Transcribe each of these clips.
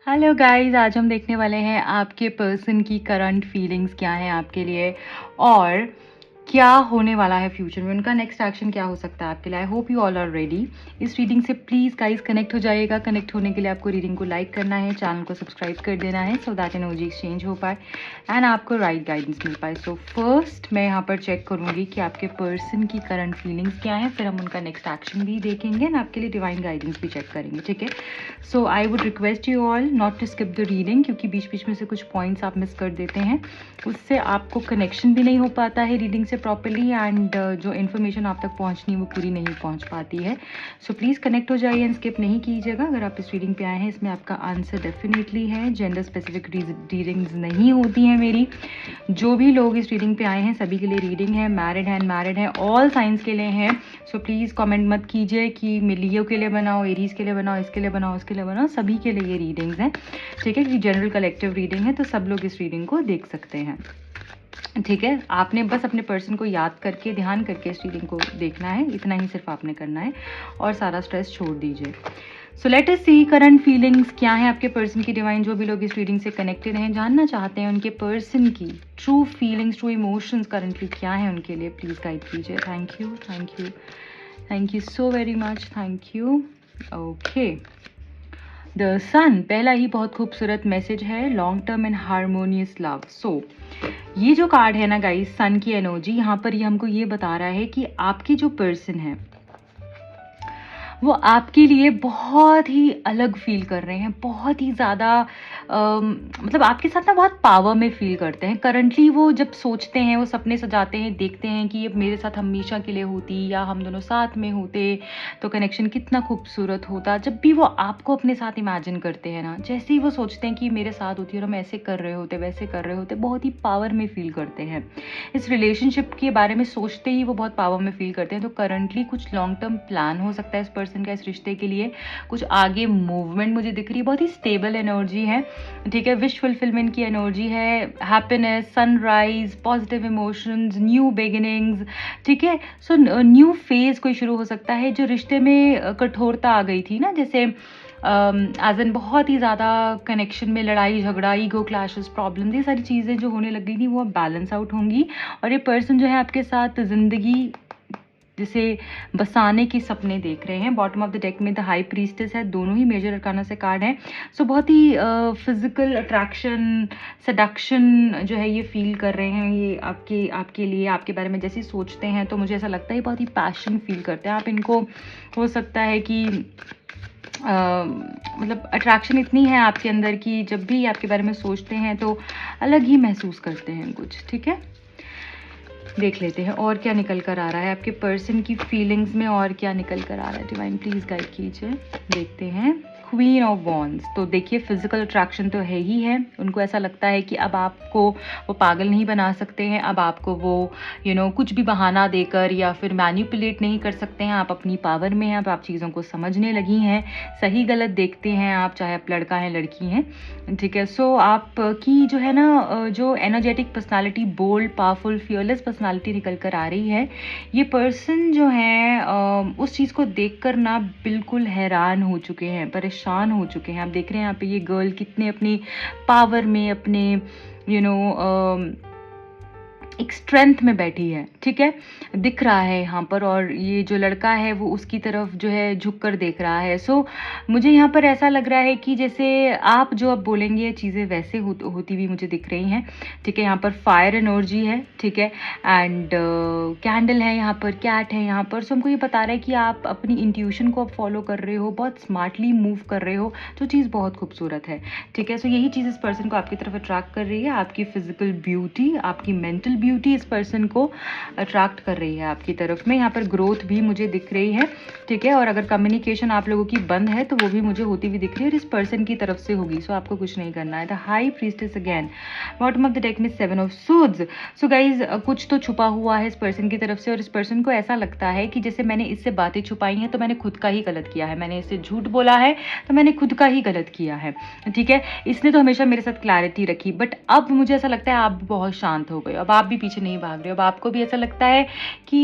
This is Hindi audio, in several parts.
हेलो गाइस, आज हम देखने वाले हैं आपके पर्सन की करंट फीलिंग्स क्या हैं आपके लिए और क्या होने वाला है फ्यूचर में, उनका नेक्स्ट एक्शन क्या हो सकता है आपके लिए। I hope you all are ready. इस रीडिंग से प्लीज़ गाइस कनेक्ट हो जाइएगा। कनेक्ट होने के लिए आपको रीडिंग को लाइक करना है, चैनल को सब्सक्राइब कर देना है सो दैट एनर्जी एक्सचेंज हो पाए एंड आपको राइट गाइडेंस मिल पाए। सो फर्स्ट मैं यहाँ पर चेक करूँगी कि आपके पर्सन की करंट फीलिंग्स क्या है, फिर हम उनका नेक्स्ट एक्शन भी देखेंगे एंड आपके लिए डिवाइन गाइडेंस भी चेक करेंगे, ठीक है। So I would request you all not to skip the reading, क्योंकि बीच बीच में से कुछ पॉइंट्स आप मिस कर देते हैं, उससे आपको कनेक्शन भी नहीं हो पाता है रीडिंग से प्रॉपरली एंड जो इन्फॉर्मेशन आप तक पहुंचनी वो पूरी नहीं पहुंच पाती है। सो प्लीज़ कनेक्ट हो जाइए एंड स्किप नहीं कीजिएगा। अगर आप इस रीडिंग पे आए हैं, इसमें आपका आंसर डेफिनेटली है। जेंडर स्पेसिफिक रीडिंग्स नहीं होती हैं मेरी। जो भी लोग इस रीडिंग पे आए हैं सभी के लिए रीडिंग है, मैरिड है, अनमैरिड है, ऑल साइंस के लिए हैं। सो प्लीज़ कमेंट मत कीजिए कि लियो के लिए बनाओ, एरीज के लिए बनाओ, इसके लिए बनाओ, उसके लिए बनाओ, सभी के लिए ये रीडिंग्स हैं, ठीक है। कि जनरल कलेक्टिव रीडिंग है तो सब लोग इस रीडिंग को देख सकते हैं, ठीक है। आपने बस अपने पर्सन को याद करके, ध्यान करके इस रीडिंग को देखना है, इतना ही सिर्फ आपने करना है और सारा स्ट्रेस छोड़ दीजिए। सो लेट अस सी करंट फीलिंग्स क्या है आपके पर्सन की। डिवाइन जो भी लोग इस रीडिंग से कनेक्टेड हैं, जानना चाहते हैं उनके पर्सन की true feelings, true emotions currently क्या है उनके लिए, प्लीज़ गाइड कीजिए। Thank you, thank you, thank you so very much, thank you. Okay, the sun, पहला ही बहुत खूबसूरत मैसेज है, long term and harmonious love. So ये जो कार्ड है ना गाइस, सन की एनर्जी, यहाँ पर ये हमको ये बता रहा है कि आपकी जो पर्सन है वो आपके लिए बहुत ही अलग फील कर रहे हैं, बहुत ही ज़्यादा मतलब आपके साथ ना बहुत पावर में फील करते हैं। करंटली वो जब सोचते हैं, वो सपने सजाते हैं, देखते हैं कि ये मेरे साथ हमेशा के लिए होती या हम दोनों साथ में होते तो कनेक्शन कितना खूबसूरत होता। जब भी वो आपको अपने साथ इमेजिन करते हैं ना, जैसे ही वो सोचते हैं कि मेरे साथ होती और हम ऐसे कर रहे होते, वैसे कर रहे होते, बहुत ही पावर में फील करते हैं। इस रिलेशनशिप के बारे में सोचते ही वो बहुत पावर में फील करते हैं। तो करंटली कुछ लॉन्ग टर्म प्लान हो सकता है इस पर्सन का इस रिश्ते के लिए, कुछ आगे मूवमेंट मुझे दिख रही है, बहुत ही स्टेबल एनर्जी है, ठीक है। विश फुलफिलमेंट की एनर्जी है, happiness, sunrise, positive emotions, new beginnings, ठीक है। सो न्यू फेज कोई शुरू हो सकता है। जो रिश्ते में कठोरता आ गई थी ना, जैसे एज एन बहुत ही ज़्यादा कनेक्शन में लड़ाई झगड़ा, ईगो क्लैशेस, प्रॉब्लम, ये सारी चीज़ें जो होने लग गई थी वो अब बैलेंस आउट होंगी और ये पर्सन जो है आपके साथ ज़िंदगी जिसे बसाने के सपने देख रहे हैं। बॉटम ऑफ द डेक में द हाई प्रीस्टेस है, दोनों ही मेजर अरकाना से कार्ड हैं। सो बहुत ही फिजिकल अट्रैक्शन, सडक्शन जो है ये फील कर रहे हैं। ये आपके लिए, आपके बारे में जैसे ही सोचते हैं तो मुझे ऐसा लगता है बहुत ही पैशन फील करते हैं आप इनको। हो सकता है कि मतलब अट्रैक्शन इतनी है आपके अंदर कि जब भी आपके बारे में सोचते हैं तो अलग ही महसूस करते हैं कुछ, ठीक है। देख लेते हैं और क्या निकल कर आ रहा है आपके पर्सन की फीलिंग्स में, और क्या निकल कर आ रहा है। डिवाइन प्लीज गाइड कीजिए। देखते हैं क्वीन ऑफ वॉन्ड्स। तो देखिए फिजिकल अट्रैक्शन तो है ही है, उनको ऐसा लगता है कि अब आपको वो पागल नहीं बना सकते हैं, अब आपको वो कुछ भी बहाना देकर या फिर मैनिपुलेट नहीं कर सकते हैं। आप अपनी पावर में हैं, अब आप चीज़ों को समझने लगी हैं, सही गलत देखते हैं आप, चाहे आप लड़का है लड़की हैं, ठीक है। सो आपकी जो है ना जो energetic personality, bold, powerful, fearless personality निकल कर आ रही है। ये पर्सन जो है उस चीज़ को देखकर ना बिल्कुल हैरान हो चुके हैं, परेशान हो चुके हैं। आप देख रहे हैं यहाँ पे ये गर्ल कितने अपनी पावर में, अपने एक स्ट्रेंथ में बैठी है, ठीक है, दिख रहा है यहाँ पर। और ये जो लड़का है वो उसकी तरफ जो है झुक कर देख रहा है। सो मुझे यहाँ पर ऐसा लग रहा है कि जैसे आप जो अब बोलेंगे चीज़ें वैसे होती हुई मुझे दिख रही हैं, ठीक है। यहाँ पर फायर एनर्जी है, ठीक है, एंड कैंडल है यहाँ पर, कैट है यहाँ पर। सो हमको ये बता रहा है कि आप अपनी इंट्यूशन को अब फॉलो कर रहे हो, बहुत स्मार्टली मूव कर रहे हो, जो चीज़ बहुत खूबसूरत है, ठीक है। सो यही चीज़ इस पर्सन को आपकी तरफ अट्रैक्ट कर रही है। आपकी फिजिकल ब्यूटी, आपकी मेंटल ब्यूटी इस पर्सन को अट्रैक्ट कर रही है आपकी तरफ में। यहाँ पर ग्रोथ भी मुझे दिख रही है, ठीक है। और अगर कम्युनिकेशन आप लोगों की बंद है तो वो भी मुझे होती हुई दिख रही है और इस पर्सन की तरफ से होगी। सो आपको कुछ नहीं करना है। The high priestess again, bottom of the deck में 7 ऑफ सूड्स। सो गाइज कुछ तो छुपा हुआ है इस पर्सन की तरफ से और इस पर्सन को ऐसा लगता है कि जैसे मैंने इससे बातें छुपाई हैं तो मैंने खुद का ही गलत किया है, मैंने इससे झूठ बोला है तो मैंने खुद का ही गलत किया है, ठीक है। इसने तो हमेशा मेरे साथ क्लैरिटी रखी, बट अब मुझे ऐसा लगता है आप भी बहुत शांत हो गए, अब आप भी पीछे नहीं भाग रहे हो। अब आपको भी ऐसा लगता है कि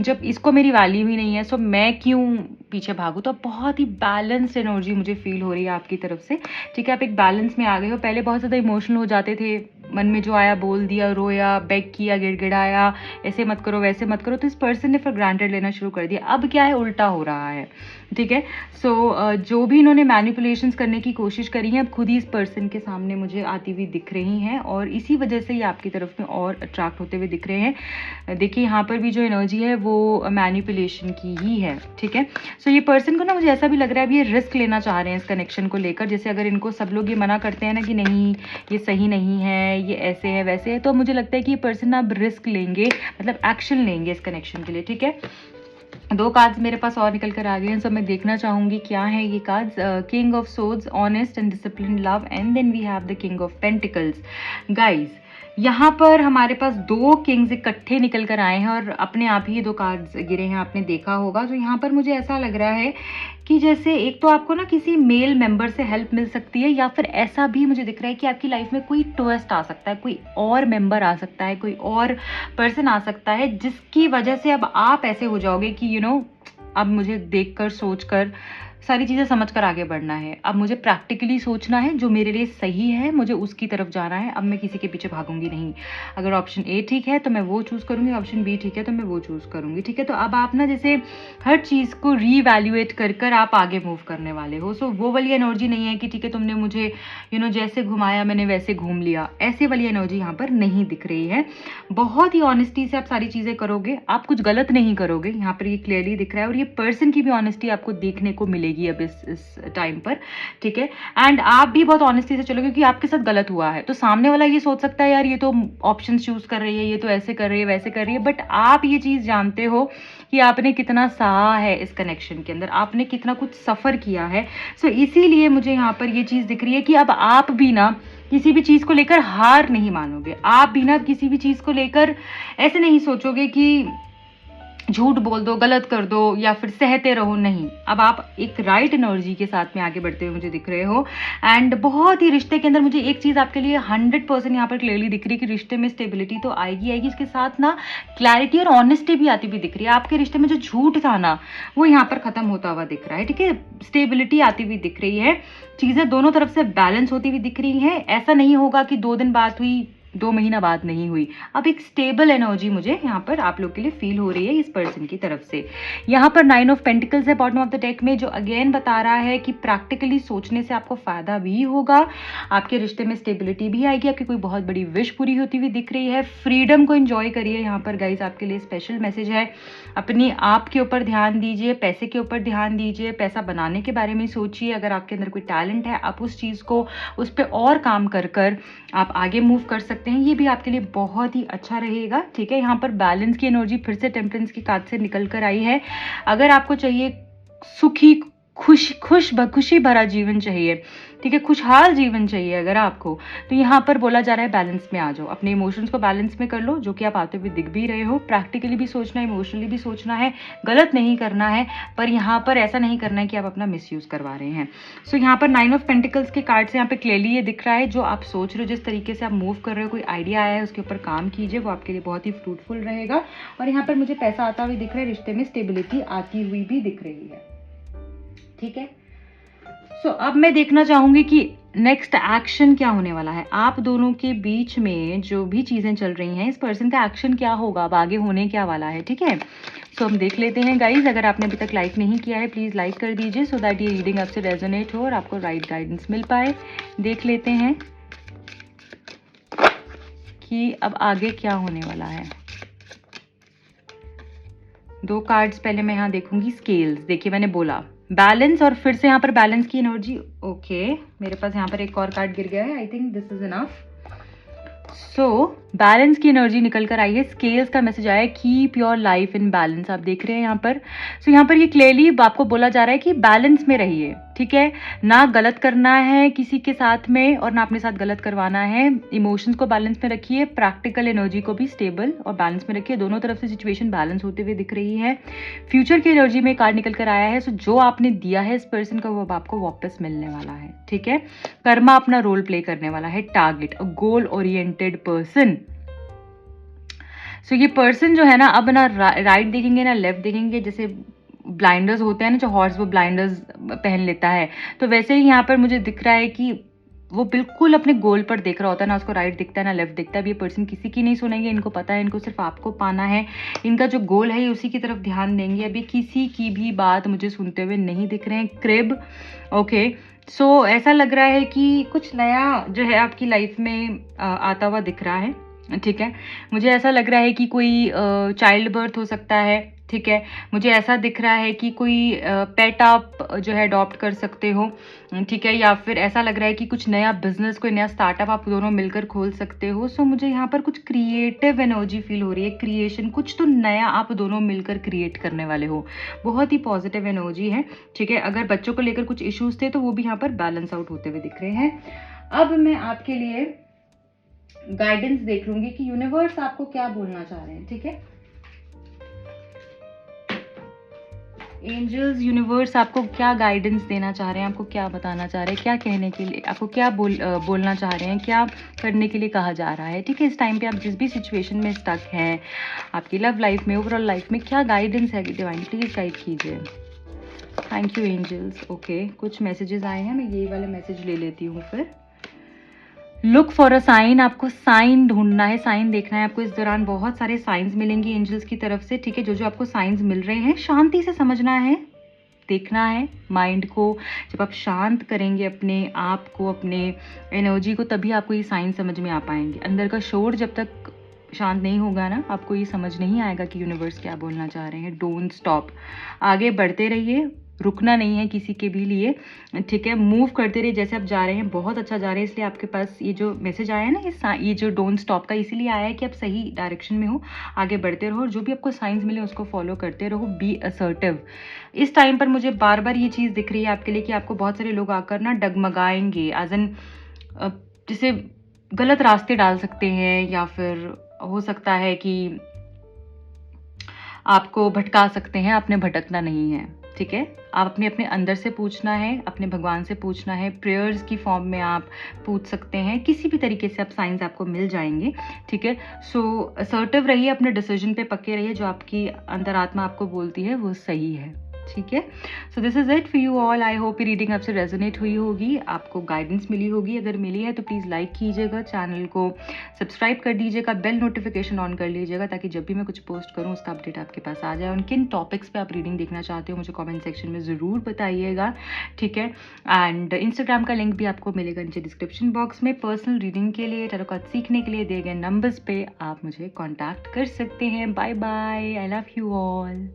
जब इसको मेरी वैल्यू ही नहीं है सो मैं क्यों पीछे भागूँ। तो बहुत ही बैलेंस्ड एनर्जी मुझे फील हो रही है आपकी तरफ से, ठीक है। आप एक बैलेंस में आ गए हो। पहले बहुत ज़्यादा इमोशनल हो जाते थे, मन में जो आया बोल दिया, रोया, बेग किया, गिड़गिड़ाया, ऐसे मत करो वैसे मत करो, तो इस पर्सन ने फॉर ग्रांटेड लेना शुरू कर दिया। अब क्या है, उल्टा हो रहा है, ठीक है। सो जो भी इन्होंने मैनिपुलेशंस करने की कोशिश करी है अब खुद ही इस पर्सन के सामने मुझे आती हुई दिख रही हैं और इसी वजह से ये आपकी तरफ में और अट्रैक्ट होते हुए दिख रहे हैं। देखिए यहाँ पर भी जो एनर्जी है वो मैनिपुलेशन की ही है, ठीक है। सो ये पर्सन को ना मुझे ऐसा भी लग रहा है अब ये रिस्क लेना चाह रहे हैं इस कनेक्शन को लेकर। जैसे अगर इनको सब लोग ये मना करते हैं ना कि नहीं ये सही नहीं है, ये ऐसे है वैसे है, तो मुझे लगता है कि ये पर्सन अब रिस्क लेंगे, मतलब एक्शन लेंगे इस कनेक्शन के लिए, ठीक है। 2 कार्ड्स मेरे पास और निकल कर आ गए हैं, सो मैं देखना चाहूँगी क्या है ये cards. King of swords, honest and discipline love, and then we have the king of pentacles. Guys यहाँ पर हमारे पास 2 किंग्स इकट्ठे निकल कर आए हैं और अपने आप ही ये 2 कार्ड्स गिरे हैं, आपने देखा होगा। तो यहाँ पर मुझे ऐसा लग रहा है कि जैसे एक तो आपको ना किसी मेल मेंबर से हेल्प मिल सकती है, या फिर ऐसा भी मुझे दिख रहा है कि आपकी लाइफ में कोई ट्विस्ट आ सकता है, कोई और मेंबर आ सकता है, कोई और पर्सन आ सकता है जिसकी वजह से अब आप ऐसे हो जाओगे कि अब मुझे देखकर सोचकर सारी चीज़ें समझ कर आगे बढ़ना है। अब मुझे प्रैक्टिकली सोचना है, जो मेरे लिए सही है मुझे उसकी तरफ जाना है। अब मैं किसी के पीछे भागूंगी नहीं। अगर ऑप्शन ए ठीक है तो मैं वो चूज़ करूंगी, ऑप्शन बी ठीक है तो मैं वो चूज़ करूंगी, ठीक है। तो अब आप ना जैसे हर चीज़ को रीवैल्यूएट कर कर आप आगे मूव करने वाले हो। सो वो वाली एनर्जी नहीं है कि ठीक है तुमने मुझे जैसे घुमाया मैंने वैसे घूम लिया, ऐसे वाली एनर्जी यहाँ पर नहीं दिख रही है। बहुत ही ऑनेस्टी से आप सारी चीज़ें करोगे, आप कुछ गलत नहीं करोगे, यहाँ पर ये क्लियरली दिख रहा है। और ये पर्सन की भी ऑनेस्टी आपको देखने को मिलेगी अब इस टाइम पर, ठीक है। एंड आप भी बहुत ऑनेस्टी से चलोगे क्योंकि आपके साथ गलत हुआ है। तो सामने वाला ये सोच सकता है यार ये तो ऑप्शन चूज कर रही है, ये तो ऐसे कर रही है वैसे कर रही है, बट आप ये चीज जानते हो कि आपने कितना सहा है इस कनेक्शन के अंदर, आपने कितना कुछ सफर किया है। सो इसीलिए मुझे यहाँ पर ये चीज दिख रही है कि अब आप भी ना किसी भी चीज को लेकर हार नहीं मानोगे। आप भी ना किसी भी चीज को लेकर ऐसे नहीं सोचोगे कि झूठ बोल दो, गलत कर दो या फिर सहते रहो, नहीं। अब आप एक राइट एनर्जी के साथ में आगे बढ़ते हुए मुझे दिख रहे हो। एंड बहुत ही रिश्ते के अंदर मुझे एक चीज़ आपके लिए 100% यहाँ पर क्लियरली दिख रही है कि रिश्ते में स्टेबिलिटी तो आएगी आएगी, इसके साथ ना क्लैरिटी और ऑनेस्टी भी आती हुई दिख रही है। आपके रिश्ते में जो झूठ था ना वो यहाँ पर खत्म होता हुआ दिख रहा है, ठीक है। स्टेबिलिटी आती हुई दिख रही है, चीज़ें दोनों तरफ से बैलेंस होती हुई दिख रही हैं। ऐसा नहीं होगा कि 2 दिन बात हुई 2 महीना बाद नहीं हुई। अब एक स्टेबल एनर्जी मुझे यहाँ पर आप लोग के लिए फील हो रही है इस पर्सन की तरफ से। यहाँ पर 9 ऑफ पेंटिकल्स है बॉटम ऑफ द डेक में, जो अगेन बता रहा है कि प्रैक्टिकली सोचने से आपको फायदा भी होगा, आपके रिश्ते में स्टेबिलिटी भी आएगी, आपकी कोई बहुत बड़ी विश पूरी होती हुई दिख रही है। फ्रीडम को एंजॉय करिए। यहाँ पर गाइज आपके लिए स्पेशल मैसेज है, अपनी आप के ऊपर ध्यान दीजिए, पैसे के ऊपर ध्यान दीजिए, पैसा बनाने के बारे में सोचिए। अगर आपके अंदर कोई टैलेंट है आप उस चीज़ को उस पर और काम कर कर आप आगे मूव कर सकते हैं, ये भी आपके लिए बहुत ही अच्छा रहेगा, ठीक है। यहाँ पर बैलेंस की एनर्जी फिर से टेम्परेंस की कार्ड से निकल कर आई है। अगर आपको चाहिए सुखी खुशी भरा जीवन चाहिए, ठीक है, खुशहाल जीवन चाहिए अगर आपको, तो यहाँ पर बोला जा रहा है बैलेंस में आ जाओ, अपने इमोशंस को बैलेंस में कर लो, जो कि आप आते हुए दिख भी रहे हो। प्रैक्टिकली भी सोचना है, इमोशनली भी सोचना है, गलत नहीं करना है, पर यहाँ पर ऐसा नहीं करना है कि आप अपना मिसयूज करवा रहे हैं। सो यहाँ पर 9 ऑफ पेंटिकल्स के कार्ड से यहाँ पे क्लियरली ये दिख रहा है, जो आप सोच रहे हो, जिस तरीके से आप मूव कर रहे हो, कोई आइडिया आया है उसके ऊपर काम कीजिए, वो आपके लिए बहुत ही फ्रूटफुल रहेगा। और यहाँ पर मुझे पैसा आता हुआ दिख रहा है, रिश्ते में स्टेबिलिटी आती हुई भी दिख रही है, ठीक है। सो अब मैं देखना चाहूंगी कि नेक्स्ट एक्शन क्या होने वाला है आप दोनों के बीच में। जो भी चीजें चल रही हैं, इस पर्सन का एक्शन क्या होगा, अब आगे होने क्या वाला है, ठीक है। सो हम देख लेते हैं गाइज। अगर आपने अभी तक लाइक नहीं किया है प्लीज लाइक कर दीजिए, सो दैट ये रीडिंग आपसे रेजोनेट हो और आपको राइट गाइडेंस मिल पाए। देख लेते हैं कि अब आगे क्या होने वाला है। 2 कार्ड्स पहले मैं यहाँ देखूंगी। स्केल्स, देखिए मैंने बोला बैलेंस, और फिर से यहाँ पर बैलेंस की एनर्जी। ओके, मेरे पास यहाँ पर एक और कार्ड गिर गया है, I think this is enough. So balance की एनर्जी निकल कर आई है। स्केल्स का मैसेज आया है, keep your life in balance, आप देख रहे हैं यहाँ पर। सो यहाँ पर ये क्लियरली आपको बोला जा रहा है कि बैलेंस में रहिए, ठीक है। ना गलत करना है किसी के साथ में और ना अपने साथ गलत करवाना है। इमोशंस को बैलेंस में रखिए, प्रैक्टिकल एनर्जी को भी स्टेबल और बैलेंस में रखिए। दोनों तरफ से सिचुएशन बैलेंस होते हुए दिख रही है। फ्यूचर की एनर्जी में कार्ड निकल कर आया है। सो जो आपने दिया है इस पर्सन को वो अब आपको वापस मिलने वाला है, ठीक है। कर्मा अपना रोल प्ले करने वाला है। टारगेट, अ गोल ओरिएंटेड पर्सन, सो ये पर्सन जो है ना, अब ना राइट देखेंगे ना लेफ्ट देखेंगे, जैसे ब्लाइंडर्स होते हैं ना जो हॉर्स, वो ब्लाइंडर्स पहन लेता है, तो वैसे ही यहाँ पर मुझे दिख रहा है कि वो बिल्कुल अपने गोल पर देख रहा होता है, ना उसको राइट दिखता है ना लेफ्ट दिखता है। अब ये पर्सन किसी की नहीं सुनेंगे, इनको पता है इनको सिर्फ आपको पाना है, इनका जो गोल है ये उसी की तरफ ध्यान देंगे। अभी किसी की भी बात मुझे सुनते हुए नहीं दिख रहे हैं। क्रिब, ओके, सो ऐसा लग रहा है कि कुछ नया जो है आपकी लाइफ में आता हुआ दिख रहा है, ठीक है। मुझे ऐसा लग रहा है कि कोई चाइल्ड बर्थ हो सकता है, ठीक है। मुझे ऐसा दिख रहा है कि कोई पेट आप जो है अडॉप्ट कर सकते हो, ठीक है। या फिर ऐसा लग रहा है कि कुछ नया बिजनेस, कोई नया स्टार्टअप आप दोनों मिलकर खोल सकते हो। सो मुझे यहाँ पर कुछ क्रिएटिव एनर्जी फील हो रही है, क्रिएशन, कुछ तो नया आप दोनों मिलकर क्रिएट करने वाले हो। बहुत ही पॉजिटिव एनर्जी है, ठीक है। अगर बच्चों को लेकर कुछ इश्यूज थे तो वो भी यहाँ पर बैलेंस आउट होते हुए दिख रहे हैं। अब मैं आपके लिए गाइडेंस देख लूंगी कि यूनिवर्स आपको क्या बोलना चाह रहे हैं, ठीक है। एंजल्स, यूनिवर्स आपको क्या गाइडेंस देना चाह रहे हैं, आपको क्या बताना चाह रहे हैं, क्या कहने के लिए, आपको क्या बोलना चाह रहे हैं, क्या करने के लिए कहा जा रहा है, ठीक है। इस टाइम पे आप जिस भी सिचुएशन में स्टक हैं, आपकी लव लाइफ में, ओवरऑल लाइफ में क्या गाइडेंस है डिवाइन, प्लीज गाइड कीजिए। Thank you angels. ओके, कुछ मैसेजेस आए हैं, मैं यही वाले मैसेज ले लेती हूँ फिर। लुक फॉर अ साइन, आपको साइन ढूंढना है, साइन देखना है आपको। इस दौरान बहुत सारे साइंस मिलेंगे एंजल्स की तरफ से, ठीक है। जो जो आपको साइंस मिल रहे हैं शांति से समझना है, देखना है माइंड को। जब आप शांत करेंगे अपने आप को, अपने एनर्जी को, तभी आपको ये साइन समझ में आ पाएंगे। अंदर का शोर जब तक शांत नहीं होगा ना, आपको ये समझ नहीं आएगा कि यूनिवर्स क्या बोलना चाह रहे हैं। डोंट स्टॉप, आगे बढ़ते रहिए, रुकना नहीं है किसी के भी लिए, ठीक है। मूव करते रहिए, जैसे आप जा रहे हैं बहुत अच्छा जा रहे हैं, इसलिए आपके पास ये जो मैसेज आया है ना, ये जो डोंट स्टॉप का इसीलिए आया है कि आप सही डायरेक्शन में हो, आगे बढ़ते रहो, और जो भी आपको साइंस मिले उसको फॉलो करते रहो। B assertive. इस टाइम पर मुझे बार बार ये चीज़ दिख रही है आपके लिए कि आपको बहुत सारे लोग आकर ना डगमगाएंगे, एज एन जैसे गलत रास्ते डाल सकते हैं, या फिर हो सकता है कि आपको भटका सकते हैं। आपने भटकना नहीं है, ठीक है। आप अपने अपने अंदर से पूछना है, अपने भगवान से पूछना है, प्रेयर्स की फॉर्म में आप पूछ सकते हैं, किसी भी तरीके से आप साइंस आपको मिल जाएंगे, ठीक है। सो असर्टिव रहिए, अपने डिसीजन पे पक्के रहिए, जो आपकी अंतरात्मा आपको बोलती है वो सही है, ठीक है। So this is it for you all. I hope ये रीडिंग आपसे रेजोनेट हुई होगी, आपको गाइडेंस मिली होगी। अगर मिली है तो प्लीज़ लाइक कीजिएगा, चैनल को सब्सक्राइब कर दीजिएगा, बेल नोटिफिकेशन ऑन कर लीजिएगा, ताकि जब भी मैं कुछ पोस्ट करूँ उसका अपडेट आपके पास आ जाए। और किन टॉपिक्स पे आप रीडिंग देखना चाहते हो मुझे कमेंट सेक्शन में ज़रूर बताइएगा, ठीक है। एंड इंस्टाग्राम का लिंक भी आपको मिलेगा नीचे डिस्क्रिप्शन बॉक्स में। पर्सनल रीडिंग के लिए, टैरो कार्ड सीखने के लिए दिए गए नंबर्स पे आप मुझे कॉन्टैक्ट कर सकते हैं। Bye bye, I love you all.